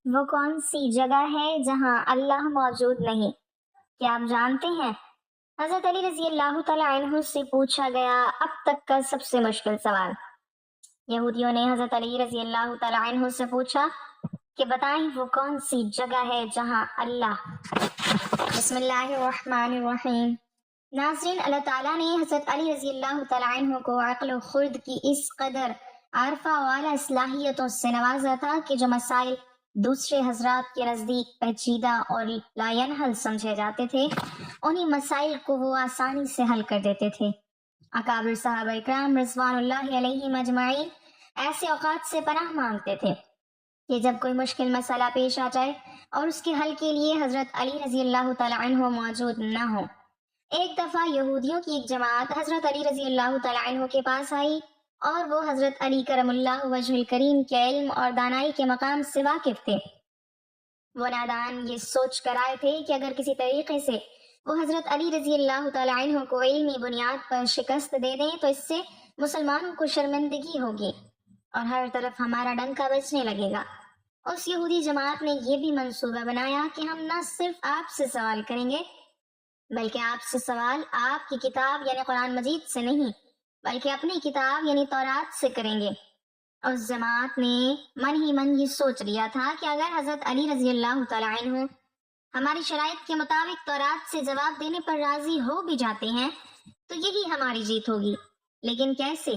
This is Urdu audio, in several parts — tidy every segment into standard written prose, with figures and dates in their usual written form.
وہ کون سی جگہ ہے جہاں اللہ موجود نہیں؟ کیا آپ جانتے ہیں؟ حضرت علی رضی اللہ تعالیٰ عنہ سے پوچھا گیا اب تک کا سب سے مشکل سوال۔ یہودیوں نے حضرت علی رضی اللہ تعالیٰ عنہ سے پوچھا کہ بتائیں وہ کون سی جگہ ہے جہاں اللہ۔ بسم اللہ الرحمن الرحیم۔ ناظرین، اللہ تعالیٰ نے حضرت علی رضی اللہ تعالیٰ عنہ کو عقل و خرد کی اس قدر عارفہ والا صلاحیتوں سے نوازا تھا کہ جو مسائل دوسرے حضرات کے نزدیک پیچیدہ اور لا ینحل سمجھے جاتے تھے، انہی مسائل کو وہ آسانی سے حل کر دیتے تھے۔ اکابر صحابہ اکرام رضوان اللہ علیہم اجمعین ایسے اوقات سے پناہ مانگتے تھے کہ جب کوئی مشکل مسئلہ پیش آ جائے اور اس کے حل کے لیے حضرت علی رضی اللہ تعالیٰ عنہ موجود نہ ہو۔ ایک دفعہ یہودیوں کی ایک جماعت حضرت علی رضی اللہ تعالیٰ عنہ کے پاس آئی اور وہ حضرت علی کرم اللہ وجہ الکریم کے علم اور دانائی کے مقام سے واقف تھے۔ وہ نادان یہ سوچ کر آئے تھے کہ اگر کسی طریقے سے وہ حضرت علی رضی اللہ تعالیٰ عنہ کو علمی بنیاد پر شکست دے دیں تو اس سے مسلمانوں کو شرمندگی ہوگی اور ہر طرف ہمارا ڈنکا بجنے لگے گا۔ اس یہودی جماعت نے یہ بھی منصوبہ بنایا کہ ہم نہ صرف آپ سے سوال کریں گے بلکہ آپ سے سوال آپ کی کتاب یعنی قرآن مجید سے نہیں بلکہ اپنی کتاب یعنی تورات سے کریں گے۔ اس جماعت نے من ہی من یہ سوچ لیا تھا کہ اگر حضرت علی رضی اللہ تعالیٰ عنہ ہماری شرائط کے مطابق تورات سے جواب دینے پر راضی ہو بھی جاتے ہیں تو یہی ہماری جیت ہوگی، لیکن کیسے؟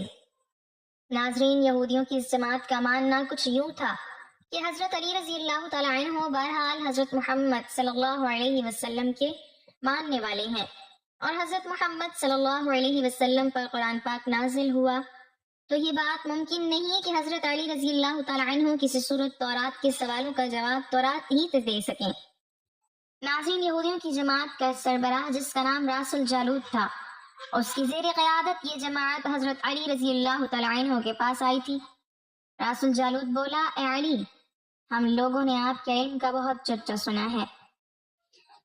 ناظرین، یہودیوں کی اس جماعت کا ماننا کچھ یوں تھا کہ حضرت علی رضی اللہ تعالیٰ عنہ بہرحال حضرت محمد صلی اللہ علیہ وسلم کے ماننے والے ہیں اور حضرت محمد صلی اللہ علیہ وسلم پر قرآن پاک نازل ہوا تو یہ بات ممکن نہیں کہ حضرت علی رضی اللہ تعالیٰ عنہ کسی سورۃ تورات کے سوالوں کا جواب تورات ہی سے دے سکیں۔ ناظرین، یہودیوں کی جماعت کا سربراہ جس کا نام راس الجالوت تھا، اس کی زیر قیادت یہ جماعت حضرت علی رضی اللہ تعالیٰ عنہ کے پاس آئی تھی۔ راس الجالوت بولا، اے علی، ہم لوگوں نے آپ کے علم کا بہت چرچا سنا ہے۔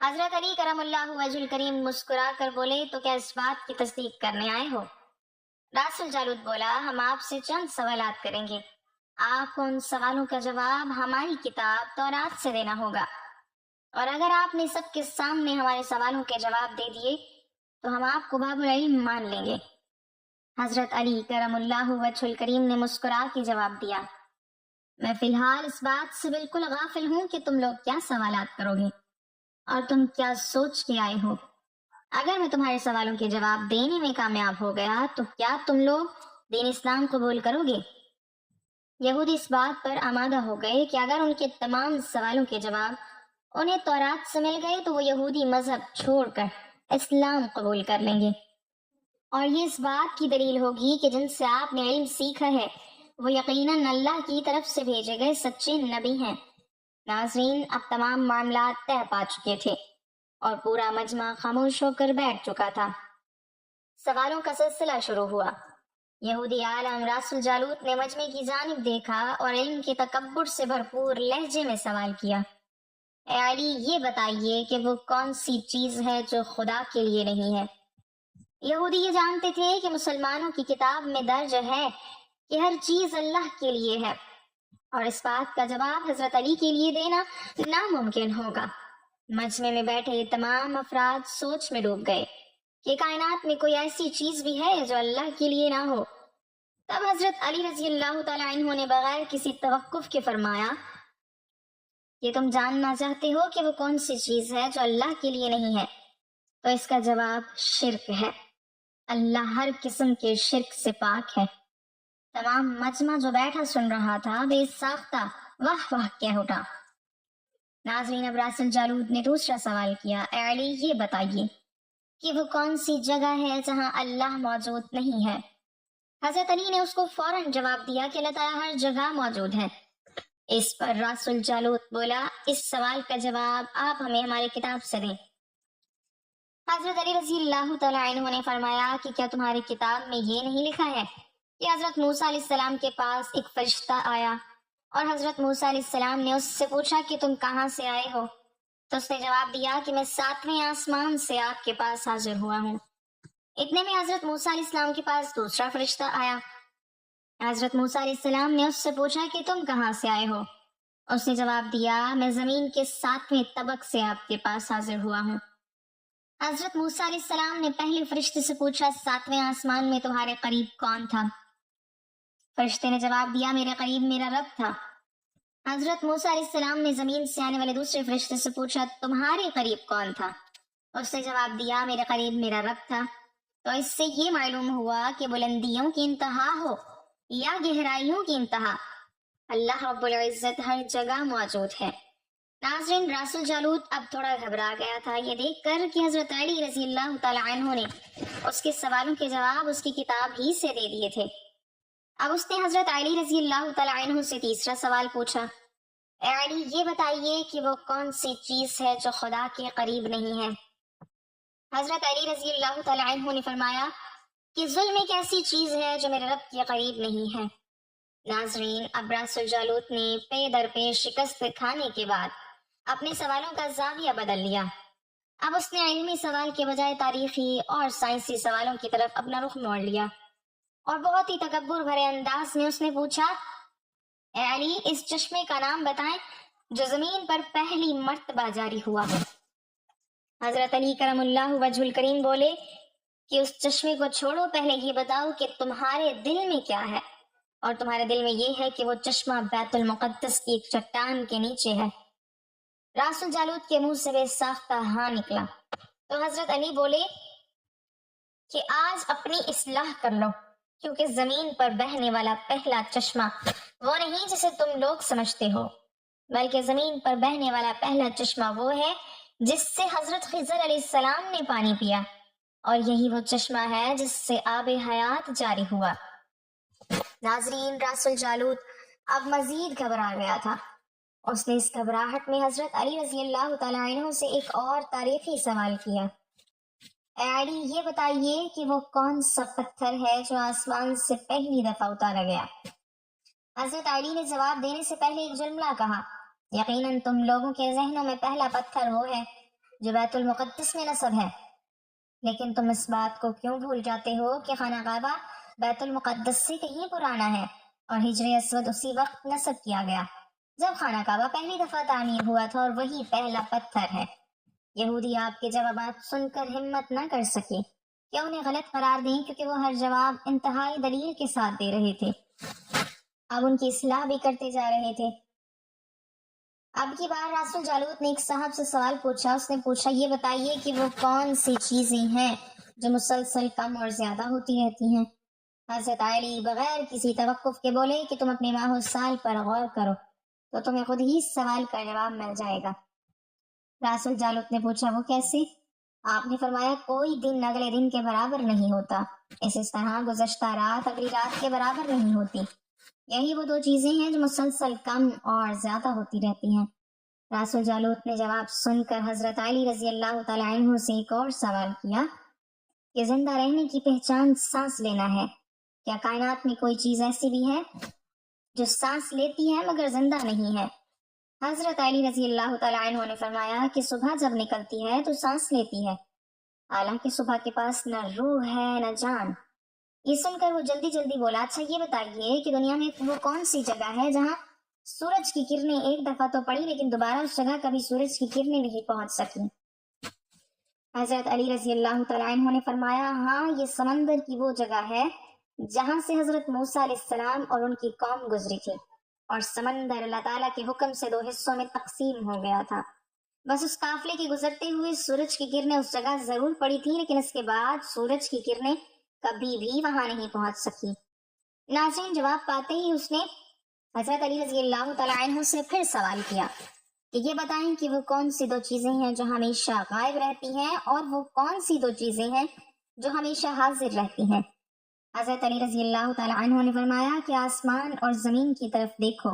حضرت علی کرم اللہ وجہ الکریم مسکرا کر بولے، تو کیا اس بات کی تصدیق کرنے آئے ہو؟ راس الجالوت بولا، ہم آپ سے چند سوالات کریں گے، آپ کو ان سوالوں کا جواب ہماری کتاب تورات سے دینا ہوگا، اور اگر آپ نے سب کے سامنے ہمارے سوالوں کے جواب دے دیے تو ہم آپ کو باب العلم مان لیں گے۔ حضرت علی کرم اللہ وجہ الکریم نے مسکرا کے جواب دیا، میں فی الحال اس بات سے بالکل غافل ہوں کہ تم لوگ کیا سوالات کرو گے اور تم کیا سوچ کے آئے ہو۔ اگر میں تمہارے سوالوں کے جواب دینے میں کامیاب ہو گیا تو کیا تم لوگ دین اسلام قبول کرو گے؟ یہودی اس بات پر آمادہ ہو گئے کہ اگر ان کے تمام سوالوں کے جواب انہیں تورات سے مل گئے تو وہ یہودی مذہب چھوڑ کر اسلام قبول کر لیں گے، اور یہ اس بات کی دلیل ہوگی کہ جن سے آپ نے علم سیکھا ہے وہ یقیناً اللہ کی طرف سے بھیجے گئے سچے نبی ہیں۔ ناظرین، اب تمام معاملات طے پا چکے تھے اور پورا مجمع خاموش ہو کر بیٹھ چکا تھا۔ سوالوں کا سلسلہ شروع ہوا۔ یہودی عالم راس الجالوت نے مجمع کی جانب دیکھا اور علم کے تکبر سے بھرپور لہجے میں سوال کیا، اے علی، یہ بتائیے کہ وہ کون سی چیز ہے جو خدا کے لیے نہیں ہے؟ یہودی یہ جانتے تھے کہ مسلمانوں کی کتاب میں درج ہے کہ ہر چیز اللہ کے لیے ہے، اور اس بات کا جواب حضرت علی کے لیے دینا ناممکن ہوگا۔ مجمع میں بیٹھے تمام افراد سوچ میں ڈوب گئے کہ کائنات میں کوئی ایسی چیز بھی ہے جو اللہ کے لیے نہ ہو۔ تب حضرت علی رضی اللہ تعالیٰ عنہ نے بغیر کسی توقف کے فرمایا کہ تم جاننا چاہتے ہو کہ وہ کون سی چیز ہے جو اللہ کے لیے نہیں ہے، تو اس کا جواب شرک ہے۔ اللہ ہر قسم کے شرک سے پاک ہے۔ تمام مجمع جو بیٹھا سن رہا تھا بے ساختہ واہ واہ کہہ اٹھا۔ ناظرین، اب راس الجالوت نے دوسرا سوال کیا، اے علی، یہ بتائیے کہ وہ کون سی جگہ ہے جہاں اللہ موجود نہیں ہے؟ حضرت علی نے اس کو فوراً جواب دیا کہ اللہ تعالیٰ ہر جگہ موجود ہے۔ اس پر راس الجالوت بولا، اس سوال کا جواب آپ ہمیں ہماری کتاب سے دیں۔ حضرت علی رضی اللہ تعالیٰ عنہ نے فرمایا کہ کیا تمہاری کتاب میں یہ نہیں لکھا ہے کہ حضرت موسیٰ علیہ السلام کے پاس ایک فرشتہ آیا اور حضرت موسیٰ علیہ السلام نے اس سے پوچھا کہ تم کہاں سے آئے ہو؟ تو اس نے جواب دیا کہ میں 7ویں آسمان سے آپ کے پاس حاضر ہوا ہوں۔ اتنے میں حضرت موسیٰ علیہ السلام کے پاس دوسرا فرشتہ آیا۔ حضرت موسیٰ علیہ السلام نے اس سے پوچھا کہ تم کہاں سے آئے ہو؟ اس نے جواب دیا میں زمین کے 7ویں طبق سے آپ کے پاس حاضر ہوا ہوں۔ حضرت موسیٰ علیہ السلام نے پہلے فرشتے سے پوچھا 7ویں آسمان میں تمہارے قریب کون تھا؟ فرشتے نے جواب دیا میرے قریب میرا رب تھا۔ حضرت موسیٰ علیہ السلام نے زمین سے آنے والے دوسرے فرشتے سے پوچھا تمہارے قریب کون تھا؟ اس نے جواب دیا میرے قریب میرا رب تھا۔ تو اس سے یہ معلوم ہوا کہ بلندیوں کی انتہا ہو یا گہرائیوں کی انتہا، اللہ رب العزت ہر جگہ موجود ہے۔ ناظرین، راس الجالوت اب تھوڑا گھبرا گیا تھا یہ دیکھ کر کہ حضرت علی رضی اللہ تعالی عنہ نے اس کے سوالوں کے جواب اس کی کتاب ہی سے دے دیے تھے۔ اب اس نے حضرت علی رضی اللہ تعالی عنہ سے تیسرا سوال پوچھا، اے علی یہ بتائیے کہ وہ کون سی چیز ہے جو خدا کے قریب نہیں ہے؟ حضرت علی رضی اللہ تعالی عنہ نے فرمایا کہ ظلم ایک ایسی چیز ہے جو میرے رب کے قریب نہیں ہے۔ ناظرین، اب راس الجالوت نے پے در پے شکست کھانے کے بعد اپنے سوالوں کا زاویہ بدل لیا۔ اب اس نے علمی سوال کے بجائے تاریخی اور سائنسی سوالوں کی طرف اپنا رخ موڑ لیا، اور بہت ہی تکبر بھرے انداز میں اس نے پوچھا، اے علی اس چشمے کا نام بتائیں جو زمین پر پہلی مرتبہ جاری ہوا۔ حضرت علی کرم اللہ وجہ الکریم بولے کہ اس چشمے کو چھوڑو، پہلے یہ بتاؤ کہ تمہارے دل میں کیا ہے، اور تمہارے دل میں یہ ہے کہ وہ چشمہ بیت المقدس کی ایک چٹان کے نیچے ہے۔ راس الجالوت کے منہ سے بے ساختہ ہاں نکلا تو حضرت علی بولے کہ آج اپنی اصلاح کر لو، کیونکہ زمین پر بہنے والا پہلا چشمہ وہ نہیں جسے تم لوگ سمجھتے ہو، بلکہ زمین پر بہنے والا پہلا چشمہ وہ ہے جس سے حضرت خضر علیہ السلام نے پانی پیا، اور یہی وہ چشمہ ہے جس سے آب حیات جاری ہوا۔ ناظرین، راس الجالوت اب مزید گھبرا گیا تھا۔ اس نے اس گھبراہٹ میں حضرت علی رضی اللہ تعالیٰ عنہ سے ایک اور تاریخی سوال کیا، اے علی یہ بتائیے کہ وہ کون سا پتھر ہے جو آسمان سے پہلی دفعہ اتارا گیا؟ حضرت علی نے جواب دینے سے پہلے ایک جملہ کہا، یقیناً تم لوگوں کے ذہنوں میں پہلا پتھر وہ ہے جو بیت المقدس میں نصب ہے، لیکن تم اس بات کو کیوں بھول جاتے ہو کہ خانہ کعبہ بیت المقدس سے کہیں پرانا ہے، اور ہجر اسود اسی وقت نصب کیا گیا جب خانہ کعبہ پہلی دفعہ تعمیر ہوا تھا، اور وہی پہلا پتھر ہے۔ یہودی آپ کے جوابات سن کر ہمت نہ کر سکے کہ انہیں غلط قرار دیں، کیونکہ وہ ہر جواب انتہائی دلیل کے ساتھ دے رہے تھے۔ اب ان کی اصلاح بھی کرتے جا رہے تھے۔ اب کی بار راس الجالوت نے ایک صاحب سے سوال پوچھا۔ اس نے پوچھا یہ بتائیے کہ وہ کون سی چیزیں ہیں جو مسلسل کم اور زیادہ ہوتی رہتی ہیں؟ حضرت علی بغیر کسی توقف کے بولے کہ تم اپنے ماہ و سال پر غور کرو تو تمہیں خود ہی اس سوال کا جواب مل جائے گا۔ راس الجالوت نے پوچھا وہ کیسے؟ آپ نے فرمایا کوئی دن اگلے دن کے برابر نہیں ہوتا، اس طرح گزشتہ رات اگلی رات کے برابر نہیں ہوتی۔ یہی وہ دو چیزیں ہیں جو مسلسل کم اور زیادہ ہوتی رہتی ہیں۔ راس الجالوت نے جواب سن کر حضرت علی رضی اللہ تعالی عنہ سے ایک اور سوال کیا کہ زندہ رہنے کی پہچان سانس لینا ہے، کیا کائنات میں کوئی چیز ایسی بھی ہے جو سانس لیتی ہے مگر زندہ نہیں ہے؟ حضرت علی رضی اللہ تعالی عنہ نے فرمایا کہ صبح جب نکلتی ہے تو سانس لیتی ہے، حالانکہ صبح کے پاس نہ روح ہے نہ جان۔ یہ سن کر وہ جلدی جلدی بولا اچھا یہ بتائیے کہ دنیا میں وہ کون سی جگہ ہے جہاں سورج کی کرنیں ایک دفعہ تو پڑی لیکن دوبارہ اس جگہ کبھی سورج کی کرنیں نہیں پہنچ سکی؟ حضرت علی رضی اللہ تعالی عنہ نے فرمایا ہاں، یہ سمندر کی وہ جگہ ہے جہاں سے حضرت موسیٰ علیہ السلام اور ان کی قوم گزری تھی، اور سمندر اللہ تعالیٰ کے حکم سے دو حصوں میں تقسیم ہو گیا تھا۔ بس اس قافلے کے گزرتے ہوئے سورج کی کرنیں اس جگہ ضرور پڑی تھی، لیکن اس کے بعد سورج کی کرنیں کبھی بھی وہاں نہیں پہنچ سکی۔ ناظرین، جواب پاتے ہی اس نے حضرت علی رضی اللہ تعالی عنہ سے پھر سوال کیا کہ یہ بتائیں کہ وہ کون سی دو چیزیں ہیں جو ہمیشہ غائب رہتی ہیں، اور وہ کون سی دو چیزیں ہیں جو ہمیشہ حاضر رہتی ہیں؟ حضرت علی رضی اللہ تعالی عنہ نے فرمایا کہ آسمان اور زمین کی طرف دیکھو،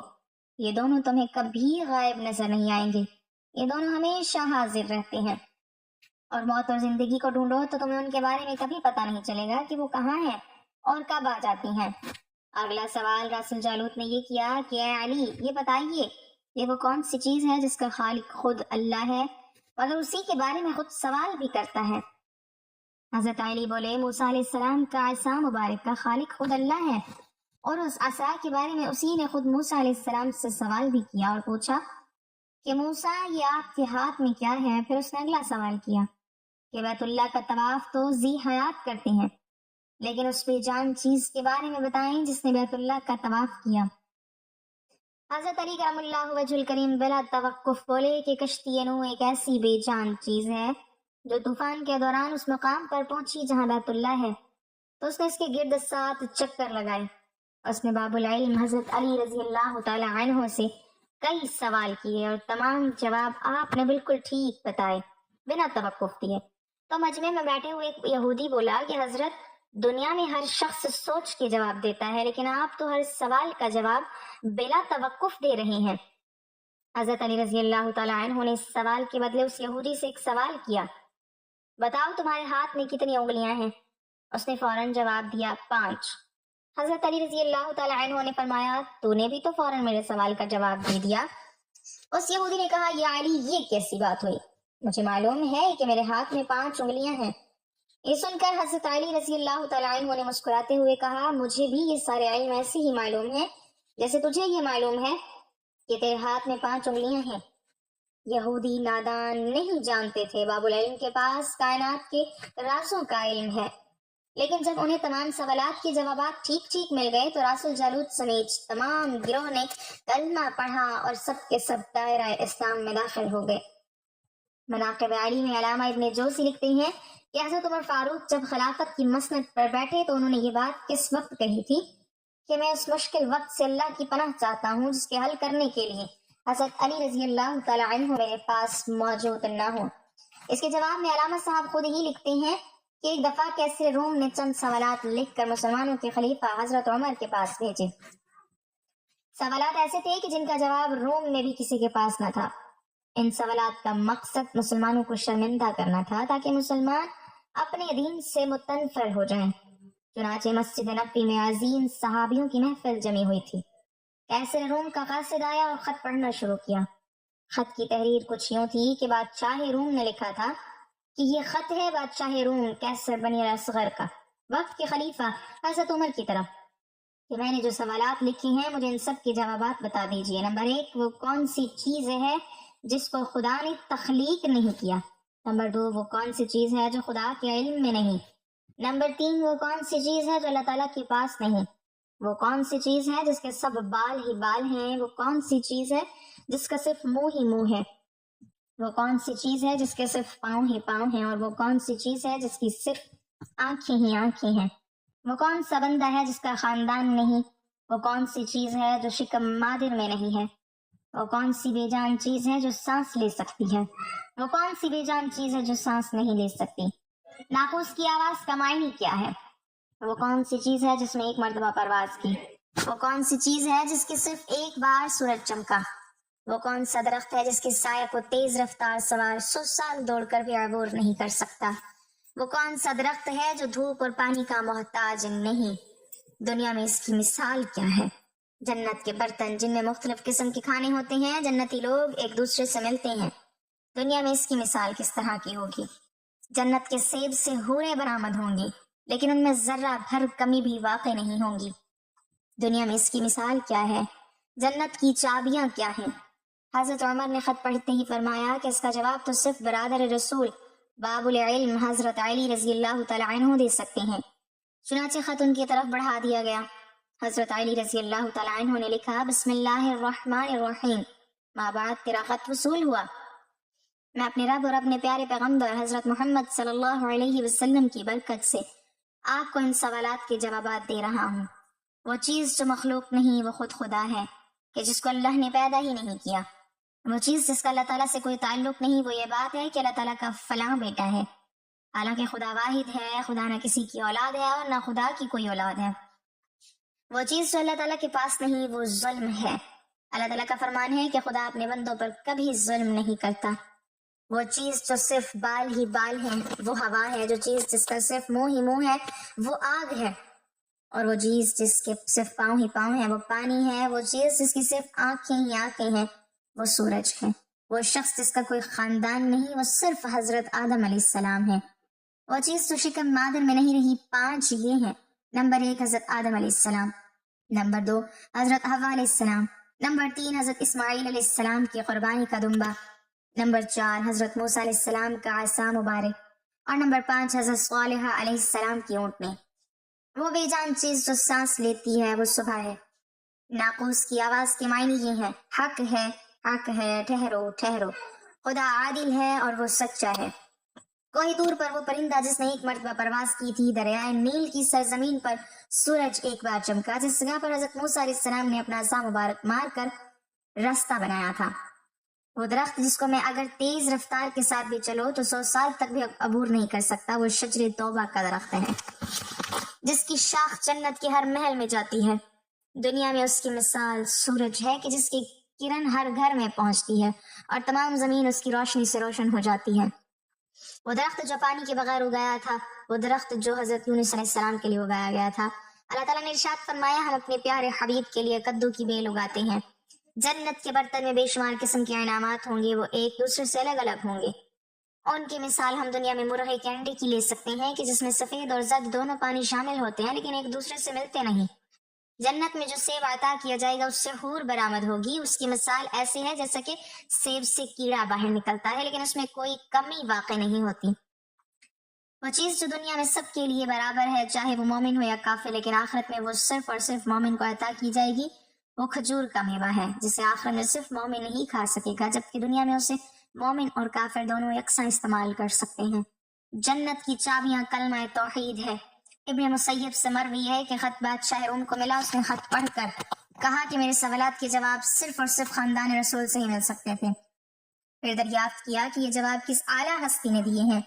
یہ دونوں تمہیں کبھی غائب نظر نہیں آئیں گے، یہ دونوں ہمیشہ حاضر رہتے ہیں، اور موت اور زندگی کو ڈھونڈو تو تمہیں ان کے بارے میں کبھی پتہ نہیں چلے گا کہ وہ کہاں ہیں اور کب آ جاتی ہیں۔ اگلا سوال راس الجالوت نے یہ کیا کہ اے علی یہ بتائیے یہ وہ کون سی چیز ہے جس کا خالق خود اللہ ہے مگر اسی کے بارے میں خود سوال بھی کرتا ہے؟ حضرت علی بولے موسیٰ علیہ السلام کا عصا مبارک کا خالق خود اللہ ہے، اور اس عصا کے بارے میں اسی نے خود موسیٰ علیہ السلام سے سوال بھی کیا اور پوچھا کہ موسیٰ یہ آپ کے ہاتھ میں کیا ہے؟ پھر اس نے اگلا سوال کیا کہ بیت اللہ کا طواف تو ذی حیات کرتے ہیں، لیکن اس بے جان چیز کے بارے میں بتائیں جس نے بیت اللہ کا طواف کیا۔ حضرت علی کرم اللہ وجہ الکریم بلا توقف بولے کہ کشتی نو ایک ایسی بے جان چیز ہے جو طوفان کے دوران اس مقام پر پہنچی جہاں بیت اللہ ہے، تو اس نے اس کے گرد 7 چکر لگائے۔ اس نے باب العلم حضرت علی رضی اللہ تعالی عنہ سے کئی سوال کیے اور تمام جواب آپ نے بالکل ٹھیک بتائے بنا توقف دیے۔ تو مجمع میں بیٹھے ہوئے ایک یہودی بولا کہ حضرت دنیا میں ہر شخص سوچ کے جواب دیتا ہے، لیکن آپ تو ہر سوال کا جواب بلا توقف دے رہے ہیں۔ حضرت علی رضی اللہ تعالی عنہ نے اس سوال کے بدلے اس یہودی سے ایک سوال کیا، بتاؤ تمہارے ہاتھ میں کتنی انگلیاں ہیں؟ اس نے فوراً جواب دیا 5۔ حضرت علی رضی اللہ تعالی عنہ نے فرمایا تو نے بھی تو فوراً میرے سوال کا جواب دے دیا۔ اس یہودی نے کہا یا علی یہ کیسی بات ہوئی؟ مجھے معلوم ہے کہ میرے ہاتھ میں 5 انگلیاں ہیں۔ یہ سن کر حضرت علی رضی اللہ تعالی عنہ نے مسکراتے ہوئے کہا مجھے بھی یہ سارے علم ایسے ہی معلوم ہے جیسے تجھے یہ معلوم ہے کہ تیرے ہاتھ میں 5 انگلیاں ہیں۔ یہودی نادان نہیں جانتے تھے باب العلم کے پاس کائنات کے رازوں کا علم ہے، لیکن جب انہیں تمام سوالات کے جوابات ٹھیک مل گئے تو راس الجالوت سمیت تمام گروہ نے کلمہ پڑھا اور سب کے سب دائرہ اسلام میں داخل ہو گئے۔ مناقب علی میں علامہ ابن جوزی لکھتے ہیں کہ حضرت عمر فاروق جب خلافت کی مسند پر بیٹھے تو انہوں نے یہ بات کس وقت کہی تھی کہ میں اس مشکل وقت سے اللہ کی پناہ چاہتا ہوں جس کے حل کرنے کے لیے حضرت علی رضی اللہ تعالی عنہ میرے پاس موجود نہ ہو۔ اس کے جواب میں علامہ صاحب خود ہی لکھتے ہیں کہ ایک دفعہ کیسر روم نے چند سوالات لکھ کر مسلمانوں کے خلیفہ حضرت عمر کے پاس بھیجے۔ سوالات ایسے تھے کہ جن کا جواب روم میں بھی کسی کے پاس نہ تھا۔ ان سوالات کا مقصد مسلمانوں کو شرمندہ کرنا تھا تاکہ مسلمان اپنے دین سے متنفر ہو جائیں۔ چنانچہ مسجد نبوی میں عظیم صحابیوں کی محفل جمی ہوئی تھی۔ کیسر روم کا قاصد آیا اور خط پڑھنا شروع کیا۔ خط کی تحریر کچھ یوں تھی کہ بادشاہ روم نے لکھا تھا کہ یہ خط ہے بادشاہ روم کیسر بنی اصغر کا وقت کے خلیفہ حضرت عمر کی طرف کہ میں نے جو سوالات لکھے ہیں مجھے ان سب کے جوابات بتا دیجیے۔ نمبر 1 وہ کون سی چیز ہے جس کو خدا نے تخلیق نہیں کیا؟ نمبر 2 وہ کون سی چیز ہے جو خدا کے علم میں نہیں؟ نمبر 3 وہ کون سی چیز ہے جو اللہ تعالیٰ کے پاس نہیں؟ وہ کون سی چیز ہے جس کے سب بال ہی بال ہیں؟ وہ کون سی چیز ہے جس کا صرف منہ ہی منہ ہے؟ وہ کون سی چیز ہے جس کے صرف پاؤں ہی پاؤں ہیں؟ اور وہ کون سی چیز ہے جس کی صرف آنکھیں ہی آنکھیں ہیں؟ وہ کون سا بندہ ہے جس کا خاندان نہیں؟ وہ کون سی چیز ہے جو شکم مادر میں نہیں ہے؟ وہ کون سی بے جان چیز ہے جو سانس لے سکتی ہے؟ وہ کون سی بے جان چیز ہے جو سانس نہیں لے سکتی؟ ناقوس کی آواز کا معنی کیا ہے؟ وہ کون سی چیز ہے جس نے ایک مرتبہ پرواز کی؟ وہ کون سی چیز ہے جس کی صرف ایک بار سورج چمکا؟ وہ کون سا درخت ہے جس کی سایہ کو تیز رفتار سوار 100 سال دوڑ کر بھی عبور نہیں کر سکتا؟ وہ کون سا درخت ہے جو دھوپ اور پانی کا محتاج نہیں؟ دنیا میں اس کی مثال کیا ہے؟ جنت کے برتن جن میں مختلف قسم کے کھانے ہوتے ہیں، جنتی لوگ ایک دوسرے سے ملتے ہیں۔ دنیا میں اس کی مثال کس طرح کی ہوگی؟ جنت کے سیب سے حوریں برآمد ہوں گی لیکن ان میں ذرہ بھر کمی بھی واقع نہیں ہوں گی۔ دنیا میں اس کی مثال کیا ہے؟ جنت کی چابیاں کیا ہیں؟ حضرت عمر نے خط پڑھتے ہی فرمایا کہ اس کا جواب تو صرف برادر رسول باب العلم حضرت علی رضی اللہ تعالی عنہ دے سکتے ہیں۔ چنانچہ خط ان کی طرف بڑھا دیا گیا۔ حضرت علی رضی اللہ تعالی عنہ نے لکھا بسم اللہ الرحمن الرحیم، ماں بعد تیرا خط وصول ہوا۔ میں اپنے رب اور اپنے پیارے پیغمبر حضرت محمد صلی اللہ علیہ وسلم کی برکت سے آپ کو ان سوالات کے جوابات دے رہا ہوں۔ وہ چیز جو مخلوق نہیں وہ خود خدا ہے کہ جس کو اللہ نے پیدا ہی نہیں کیا۔ وہ چیز جس کا اللہ تعالیٰ سے کوئی تعلق نہیں وہ یہ بات ہے کہ اللہ تعالیٰ کا فلاں بیٹا ہے، حالانکہ خدا واحد ہے، خدا نہ کسی کی اولاد ہے اور نہ خدا کی کوئی اولاد ہے۔ وہ چیز جو اللہ تعالیٰ کے پاس نہیں وہ ظلم ہے۔ اللہ تعالیٰ کا فرمان ہے کہ خدا اپنے بندوں پر کبھی ظلم نہیں کرتا۔ وہ چیز جو صرف بال ہی بال ہے وہ ہوا ہے، جو چیز جس کا صرف منہ ہی منہ ہے وہ آگ ہے، اور وہ چیز جس کے صرف پاؤں ہی پاؤں ہیں وہ پانی ہے۔ وہ چیز جس کی صرف آنکھیں ہی آنکھیں ہیں وہ سورج ہے۔ وہ شخص جس کا کوئی خاندان نہیں وہ صرف حضرت آدم علیہ السلام ہے۔ وہ چیز تو شکم مادر میں نہیں رہی 5 یہ ہیں۔ نمبر 1 حضرت آدم علیہ السلام، نمبر 2 حضرت حوا علیہ السلام، نمبر 3 حضرت اسماعیل علیہ السلام کی قربانی کا دمبا، نمبر 4 حضرت موسیٰ علیہ السلام کا عصا مبارک، اور نمبر 5 حضرت صالحہ علیہ السلام کی اونٹنی۔ وہ بے جان چیز جو سانس لیتی ہے وہ صبح ہے۔ ناقوس کی آواز کے معنی یہ ہے، حق ہے، حق ہے، ٹھہرو ٹھہرو، خدا عادل ہے اور وہ سچا ہے۔ کوئی دور پر وہ پرندہ جس نے ایک مرتبہ پرواز کی تھی، دریائے نیل کی سرزمین پر سورج ایک بار چمکا جس جگہ پر حضرت موسیٰ علیہ السلام نے اپنا عصا مبارک مار کر راستہ بنایا تھا۔ وہ درخت جس کو میں اگر تیز رفتار کے ساتھ بھی چلو تو 100 سال تک بھی عبور نہیں کر سکتا، وہ شجر توبہ کا درخت ہے جس کی شاخ جنت کے ہر محل میں جاتی ہے۔ دنیا میں اس کی مثال سورج ہے کہ جس کی کرن ہر گھر میں پہنچتی ہے اور تمام زمین اس کی روشنی سے روشن ہو جاتی ہے۔ وہ درخت جو پانی کے بغیر اگایا تھا، وہ درخت جو حضرت یونس علیہ السلام کے لیے اگایا گیا تھا۔ اللہ تعالیٰ نے ارشاد فرمایا، ہم اپنے پیارے حبیب کے لیے کدو کی بیل اگاتے ہیں۔ جنت کے برتن میں بے شمار قسم کے انعامات ہوں گے، وہ ایک دوسرے سے الگ الگ ہوں گے۔ ان کی مثال ہم دنیا میں مرغے کے انڈے کی لے سکتے ہیں کہ جس میں سفید اور زرد دونوں پانی شامل ہوتے ہیں لیکن ایک دوسرے سے ملتے نہیں۔ جنت میں جو سیب عطا کیا جائے گا اس سے حور برآمد ہوگی، اس کی مثال ایسی ہے جیسا کہ سیب سے کیڑا باہر نکلتا ہے لیکن اس میں کوئی کمی واقع نہیں ہوتی۔ وہ چیز جو دنیا میں سب کے لیے برابر ہے، چاہے وہ مومن ہو یا کافر، لیکن آخرت میں وہ صرف اور صرف مومن کو عطا کی جائے گی، وہ کھجور کا میوہ ہے جسے آخرت میں صرف مومن نہیں کھا سکے گا، جبکہ دنیا میں اسے مومن اور کافر دونوں یکساں استعمال کر سکتے ہیں۔ جنت کی چابیاں کلمہ توحید ہے۔ ابن مسیب سے مروی ہے کہ خط بادشاہ روم کو ملا، اس نے خط پڑھ کر کہا کہ میرے سوالات کے جواب صرف اور صرف خاندان رسول سے ہی مل سکتے تھے۔ پھر دریافت کیا کہ یہ جواب کس اعلیٰ ہستی نے دیے ہیں۔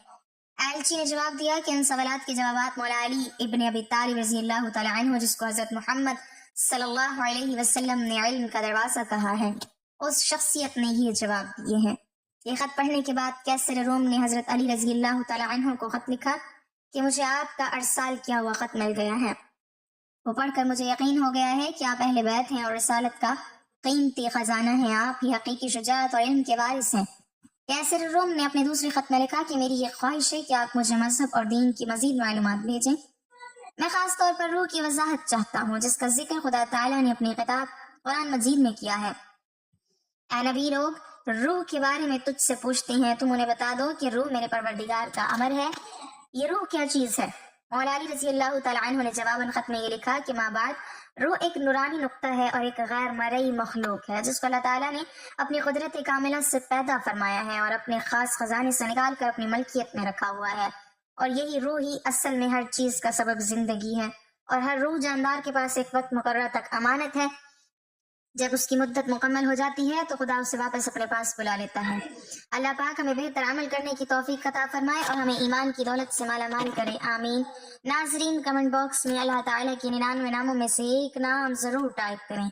ایلچی نے جواب دیا کہ ان سوالات کے جوابات مولا علی ابن ابی طالب رضی اللہ تعالی عنہ، جس کو حضرت محمد صلی اللہ علیہ وسلم نے علم کا دروازہ کہا ہے، اس شخصیت نے یہ جواب دیے ہیں۔ یہ خط پڑھنے کے بعد کیسر روم نے حضرت علی رضی اللہ تعالی عنہ کو خط لکھا کہ مجھے آپ کا ارسال کیا ہوا خط مل گیا ہے۔ وہ پڑھ کر مجھے یقین ہو گیا ہے کہ آپ اہل بیت ہیں اور رسالت کا قیمتی خزانہ ہیں، آپ ہی حقیقی شجاعت اور علم کے وارث ہیں۔ کیسر روم نے اپنے دوسری خط میں لکھا کہ میری یہ خواہش ہے کہ آپ مجھے مذہب اور دین کی مزید معلومات بھیجیں۔ میں خاص طور پر روح کی وضاحت چاہتا ہوں جس کا ذکر خدا تعالیٰ نے اپنی کتاب قرآن مجید میں کیا ہے۔ اے نبی، لوگ روح کے بارے میں تجھ سے پوچھتے ہیں، تم انہیں بتا دو کہ روح میرے پروردگار کا امر ہے۔ یہ روح کیا چیز ہے؟ مولا علی رضی اللہ تعالیٰ عنہ نے جواباً خط میں یہ لکھا کہ ماں بعد، روح ایک نورانی نقطہ ہے اور ایک غیر مرئی مخلوق ہے جس کو اللہ تعالیٰ نے اپنی قدرت کاملہ سے پیدا فرمایا ہے اور اپنے خاص خزانے سے نکال کر اپنی ملکیت میں رکھا ہوا ہے، اور یہی روح ہی اصل میں ہر چیز کا سبب زندگی ہے، اور ہر روح جاندار کے پاس ایک وقت مقررہ تک امانت ہے۔ جب اس کی مدت مکمل ہو جاتی ہے تو خدا اسے واپس اپنے پاس بلا لیتا ہے۔ اللہ پاک ہمیں بہتر عمل کرنے کی توفیق عطا فرمائے اور ہمیں ایمان کی دولت سے مالا مال کرے، آمین۔ ناظرین، کمنٹ باکس میں اللہ تعالیٰ کے 99 ناموں میں سے ایک نام ضرور ٹائپ کریں۔